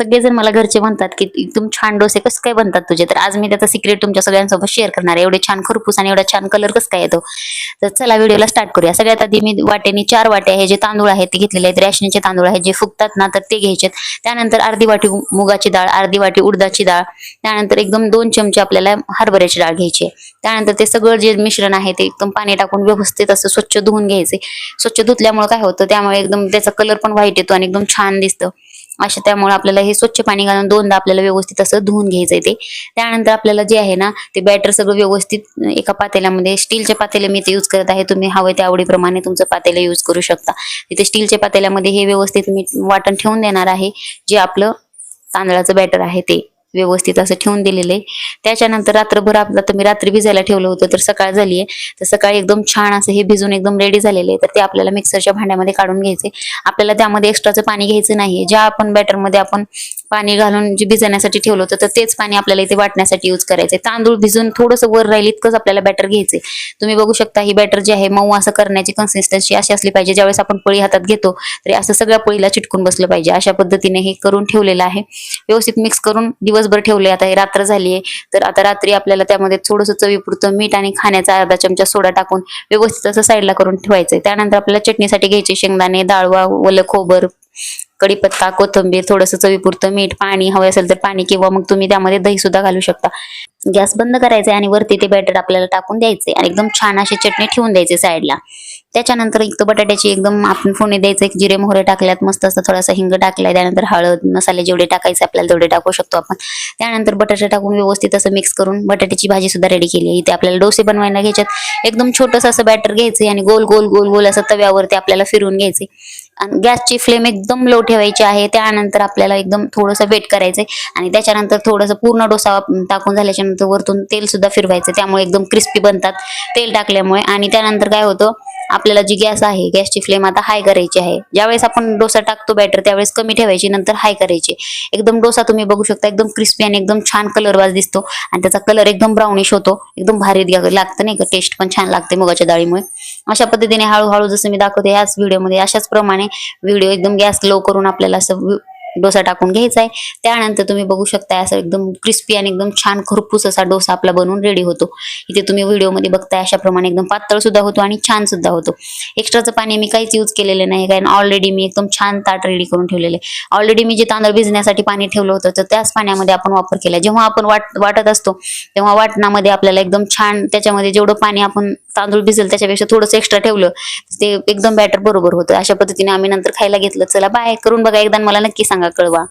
सगळेजण मला घरचे म्हणतात की एकदम छान डोसे कसं काय बनतात तुझे, तर आज मी त्याचा सिक्रेट तुमच्या सगळ्यांसोबत शेअर करणार आहे. एवढे छान खरपूस आणि एवढा छान कलर कसं काय येतो. तर चला व्हिडिओला स्टार्ट करूया. सगळ्यात आधी मी वाटेनी 4 वाट्या हे जे तांदूळ आहेत ते घेतलेले आहेत. रॅशनीचे तांदूळ आहेत जे फुगतात ना, तर ते घ्यायचे. त्यानंतर अर्धी वाटी मुगाची डाळ, अर्धी वाटी उडदाची डाळ, त्यानंतर एकदम 2 चमचे आपल्याला हरभऱ्याची डाळ घ्यायची. त्यानंतर ते सगळं जे मिश्रण आहे ते एकदम पाणी टाकून व्यवस्थित असं स्वच्छ धुवून घ्यायचे. स्वच्छ धुतल्यामुळे काय होतं, त्यामुळे एकदम त्याचा कलर पण व्हाईट येतो आणि एकदम छान दिसतं. अशा त्यामुळे आपल्याला हे स्वच्छ पाणी घालून 2दा आपल्याला व्यवस्थित असं धुवून घ्यायचंय ते. त्यानंतर आपल्याला जे आहे ना ते बॅटर सगळं व्यवस्थित एका पातेल्यामध्ये, स्टीलच्या पातेले मी ते यूज करत आहे. तुम्ही हवं त्या आवडीप्रमाणे तुमचं पातेलं यूज करू शकता. इथे स्टीलच्या पातेल्यामध्ये हे व्यवस्थित मी वाटण ठेवून देणार आहे. जे आपलं तांदळाचं बॅटर आहे ते व्यवस्थित असं ठेवून दिलेलं आहे. त्याच्यानंतर रात्रभर आपलं तर मी रात्री भिजायला ठेवलं होतं, तर सकाळ झाली आहे. तर सकाळी एकदम छान असं हे भिजून एकदम रेडी झालेले आहे. तर ते आपल्याला मिक्सरच्या भांड्यामध्ये काढून घ्यायचे. आपल्याला त्यामध्ये एक्स्ट्राचं पाणी घ्यायचं नाहीये. ज्या आपण बॅटरमध्ये आपण पाणी घालून जे भिजवण्यासाठी ठेवलं होतं तर तेच पाणी आपल्याला इथे वाटण्यासाठी यूज करायचंय. तांदूळ भिजून थोडंसं वर राहील इतकंच आपल्याला बॅटर घ्यायचंय. तुम्ही बघू शकता ही बॅटर जी आहे मऊ असं करण्याची कन्सिस्टन्सी अशी असली पाहिजे. ज्यावेळेस आपण पळी हातात घेतो तरी असं सगळ्या पळीला चिटकून बसलं पाहिजे. अशा पद्धतीने हे करून ठेवलेलं आहे. व्यवस्थित मिक्स करून दिवसभर ठेवले. आता हे रात्र झाली आहे, तर आता रात्री आपल्याला त्यामध्ये थोडंसं चवीपुरतं मीठ आणि खाण्याचा अर्धा चमचा सोडा टाकून व्यवस्थित असं साईडला करून ठेवायचंय. त्यानंतर आपल्याला चटणीसाठी घ्यायचे शेंगदाणे, डाळवा, ओलं खोबर, कढीपत्ता, कोथिंबीर, थोडंसं चवीपुरतं मीठ, पाणी हवं असेल तर पाणी, किंवा मग तुम्ही त्यामध्ये दही सुद्धा घालू शकता. गॅस बंद करायचा आणि वरती ते बॅटर आपल्याला टाकून द्यायचे आणि एकदम छान अशी चटणी ठेवून द्यायची साईडला. त्याच्यानंतर एक तर बटाट्याची एकदम आपण फोडणी द्यायचं. एक जिरे मोहरे टाकल्यात, मस्त असं थोडासा हिंग टाकलाय. त्यानंतर हळद, मसाले जेवढे टाकायचे आपल्याला तेवढे टाकू शकतो आपण. त्यानंतर बटाटे टाकून व्यवस्थित असं मिक्स करून बटाट्याची भाजी सुद्धा रेडी केली आहे. इथे आपल्याला डोसे बनवायला घ्यायच्यात. एकदम छोटंसं असं बॅटर घ्यायचं आणि गोल गोल गोल गोल असं तव्यावरती आपल्याला फिरवून घ्यायचे. आणि गॅसची फ्लेम एकदम लो ठेवायची आहे. त्यानंतर आपल्याला एकदम थोडंसं वेट करायचंय आणि त्याच्यानंतर थोडंसं पूर्ण डोसा टाकून झाल्याच्या नंतर वरतून तेल सुद्धा फिरवायचं. त्यामुळे एकदम क्रिस्पी बनतात तेल टाकल्यामुळे. आणि त्यानंतर काय होतं, आपल्याला जी गॅस आहे गॅसची फ्लेम आता हाय करायची आहे. ज्यावेळेस आपण डोसा टाकतो बॅटर त्यावेळेस कमी ठेवायची, नंतर हाय करायची. एकदम डोसा तुम्ही बघू शकता एकदम क्रिस्पी आणि एकदम छान कलरवाज दिसतो आणि त्याचा कलर एकदम ब्राउनिश होतो. एकदम भारी लागतं नाही का, टेस्ट पण छान लागते मुगाच्या डाळीमुळे. अशा पद्धतीने हळूहळू जसं मी दाखवते याच व्हिडिओमध्ये अशाच प्रमाणे व्हिडिओ एकदम गॅस लो करून आपल्याला असं डोसा टाकून घ्यायचा आहे. त्यानंतर तुम्ही बघू शकता असं एकदम क्रिस्पी आणि एकदम छान खरपूस असा डोसा आपला बनवून रेडी होतो. इथे तुम्ही व्हिडिओमध्ये बघताय अशा प्रमाणे एकदम पातळ सुद्धा होतो आणि छान सुद्धा होतो. एक्स्ट्राचं पाणी मी काहीच यूज केलेलं नाही, कारण ऑलरेडी मी एकदम छान ताट रेडी करून ठेवलेले. ऑलरेडी मी जे तांदूळ भिजण्यासाठी पाणी ठेवलं होतं तर त्याच पाण्यामध्ये आपण वापर केला. जेव्हा आपण वाटत असतो तेव्हा वाटणामध्ये आपल्याला एकदम छान त्याच्यामध्ये जेवढं पाणी आपण तांदूळ भिजेल त्याच्यापेक्षा थोडंसं एक्स्ट्रा ठेवलं ते एकदम बॅटर बरोबर होतं. अशा पद्धतीने आम्ही नंतर खायला घेतलं. चला बाय, करून बघा एकदा मला नक्की सांगा, कळवा.